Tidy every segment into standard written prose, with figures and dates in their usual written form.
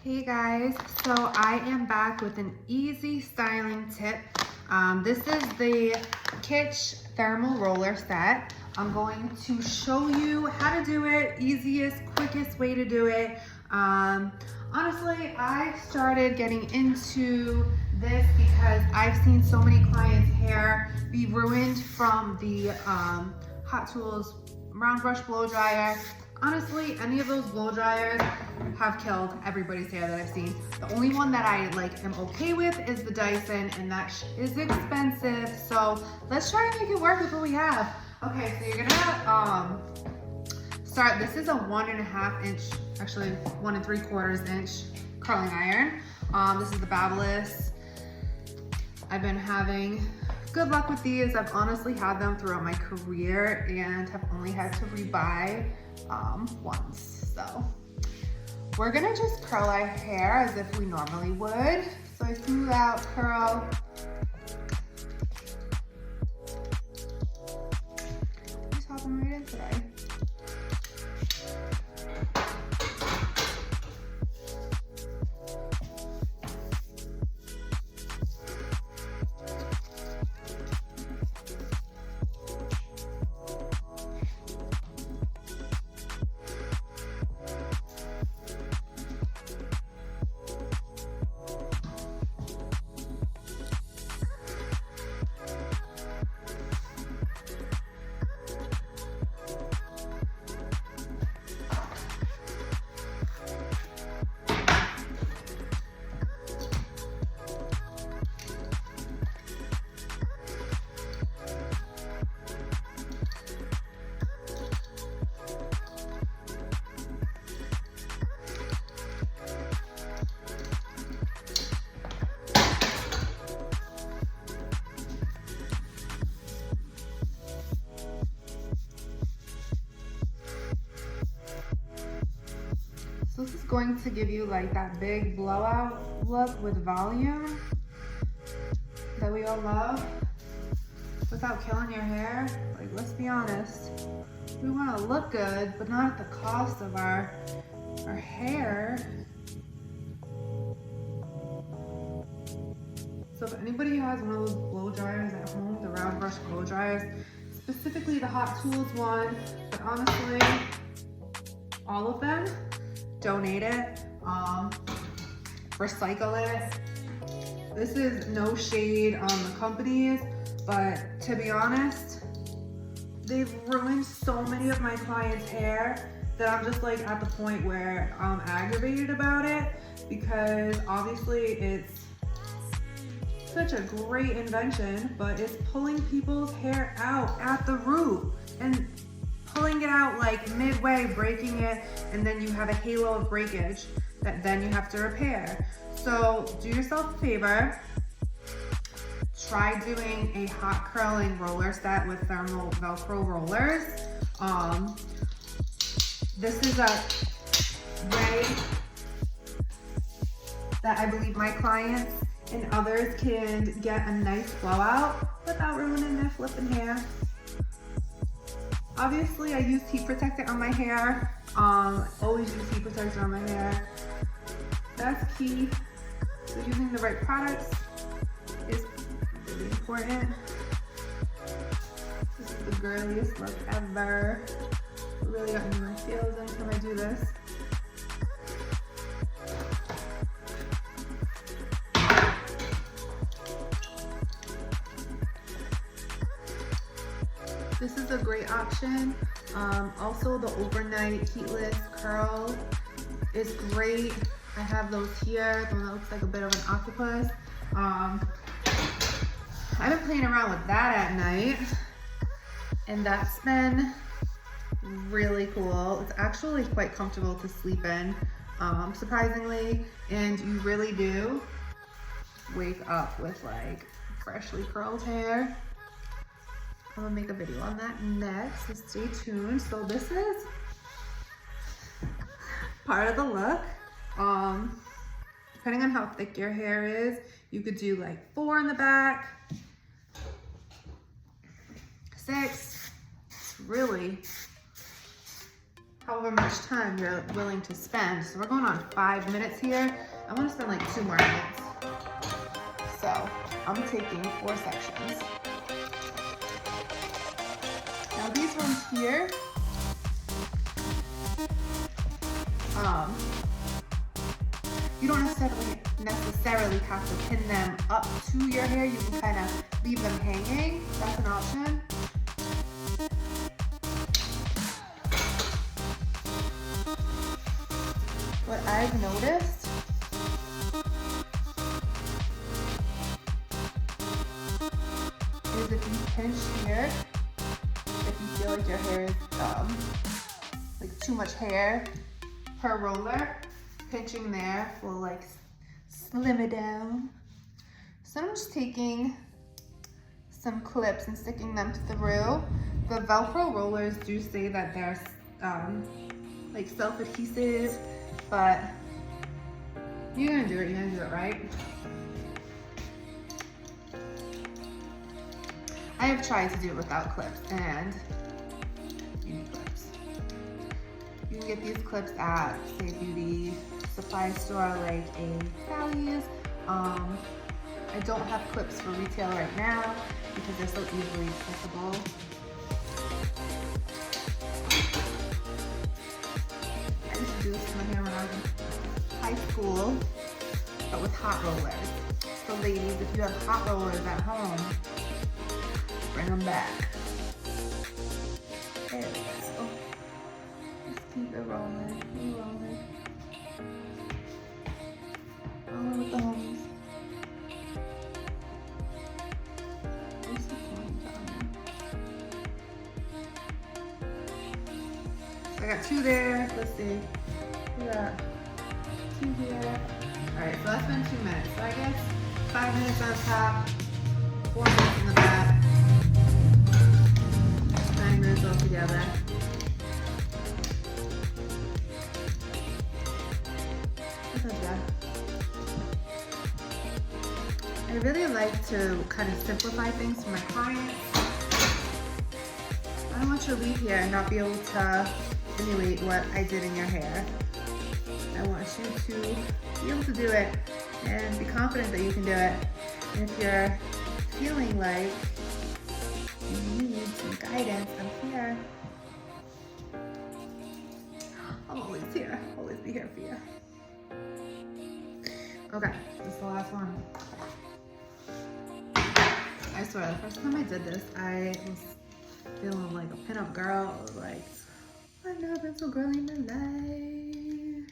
Hey guys, so I am back with an easy styling tip. This is the Kitsch thermal roller set. I'm going to show you how to do it, easiest, quickest way to do it. Honestly, I started getting into this because I've seen so many clients' hair be ruined from the Hot Tools round brush blow dryer. Honestly, any of those blow dryers have killed everybody's hair that I've seen. The only one that I am okay with is the Dyson, and that is expensive. So let's try and make it work with what we have. Okay, so you're gonna start. This is a 1.5 inch, actually 1 3/4 inch curling iron. This is the Voluminous. I've been having good luck with these. I've honestly had them throughout my career and have only had to rebuy once. So we're gonna just curl our hair as if we normally would. So I smooth out, curl. Just hopping right in today. So this is going to give you like that big blowout look with volume that we all love without killing your hair. Like, let's be honest, we want to look good, but not at the cost of our hair. So if anybody has one of those blow dryers at home, the round brush blow dryers, specifically the Hot Tools one, but honestly, all of them, donate it, recycle it. This is no shade on the companies, but to be honest, they've ruined so many of my clients' hair that I'm just like at the point where I'm aggravated about it, because obviously it's such a great invention, but it's pulling people's hair out at the root and pulling it out like midway, breaking it, and then you have a halo of breakage that then you have to repair. So do yourself a favor, try doing a hot curling roller set with thermal Velcro rollers. This is a way that I believe my clients and others can get a nice blowout without ruining their flipping hair. Obviously, I use heat protector on my hair. Always use heat protector on my hair. That's key. So using the right products is really important. This is the girliest look ever. It really got me in my feels anytime I do this. This is a great option. Also, the overnight heatless curl is great. I have those here, the one that looks like a bit of an octopus. I've been playing around with that at night, and that's been really cool. It's actually quite comfortable to sleep in, surprisingly, and you really do wake up with like freshly curled hair. I'm gonna make a video on that next, so stay tuned. So this is part of the look. Depending on how thick your hair is, you could do like 4 in the back, 6. It's really however much time you're willing to spend. So we're going on 5 minutes here. I want to spend like 2 more minutes. So I'm taking 4 sections. Now these ones here, you don't necessarily have to pin them up to your hair. You can kind of leave them hanging. That's an option. What I've noticed is if you pinch here, if you feel like your hair is like too much hair per roller, pinching there will like slim it down. So I'm just taking some clips and sticking them through. The Velcro rollers do say that they're like self-adhesive, but you're gonna do it right. I have tried to do it without clips, and you need clips. You can get these clips at, say, beauty supply store like a Sally's. I don't have clips for retail right now because they're so easily accessible. I used to do this in my hair when I was in high school, but with hot rollers. So ladies, if you have hot rollers at home, bring them back. There we go. Just keep it rolling, keep rolling. Rolling with the homies. I got 2 there. Let's see. We got 2 here. Alright, so that's been 2 minutes. So I guess 5 minutes on top, 4 minutes in the back, 9 minutes all together. That's not bad. I really like to kind of simplify things for my clients. I don't want you to leave here and not be able to emulate what I did in your hair. I want you to be able to do it and be confident that you can do it. And if you're feeling like you need some guidance, I'm here. I'm always here. Always be here for you. Okay, this is the last one. I swear, the first time I did this, I was feeling like a pinup girl. I was like, I've never been so girly in my life.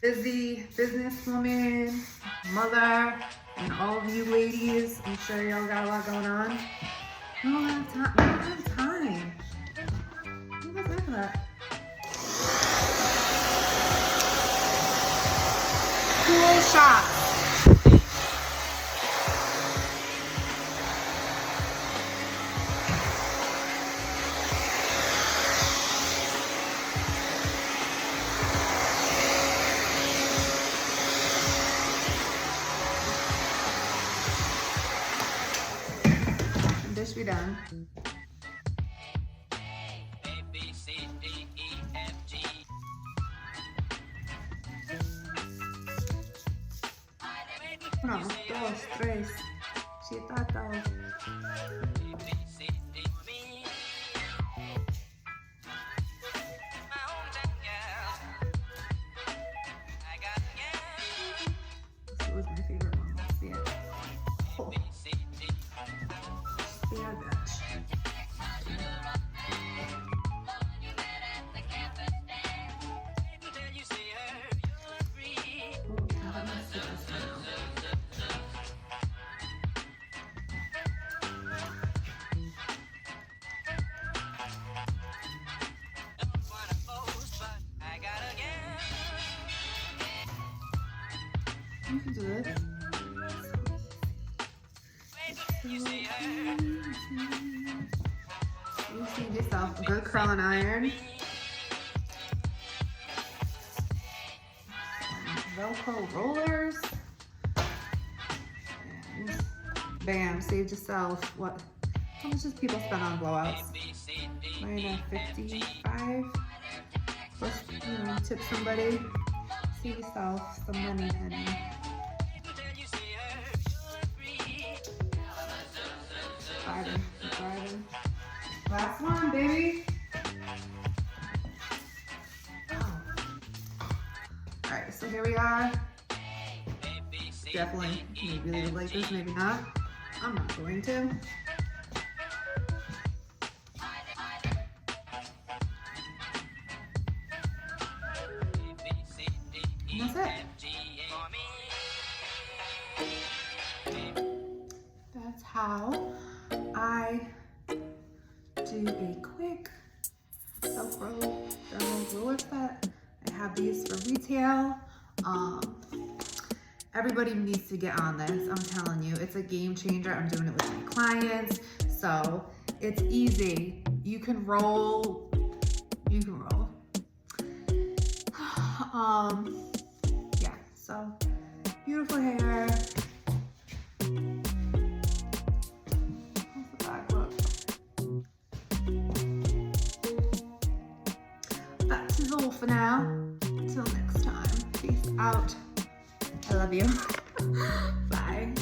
Busy businesswoman, mother, and all of you ladies, I'm sure y'all got a lot going on. I don't have time. I don't have time. What was that? Cool shot. This be done. Uno, dos, tres, siete, This was my favorite one. Let's see it. Oh. Yeah, bitch. You can do this. You see yourself a good curl and iron. Velcro rollers. And bam, saved yourself what? How much does people spend on blowouts? Mine are 55. Plus, you know, tip somebody. Save yourself some money, honey. Garden. Last one, baby. Oh. All right, so here we are. Definitely, maybe leave it like this, maybe not. I'm not going to. And that's it. That's how I do a quick Velcro thermal roller set. I have these for retail. Everybody needs to get on this. I'm telling you, it's a game changer. I'm doing it with my clients. So it's easy. You can roll. Yeah, so beautiful hair. How's the back look? That's all for now. Until next time. Peace out. I love you. Bye.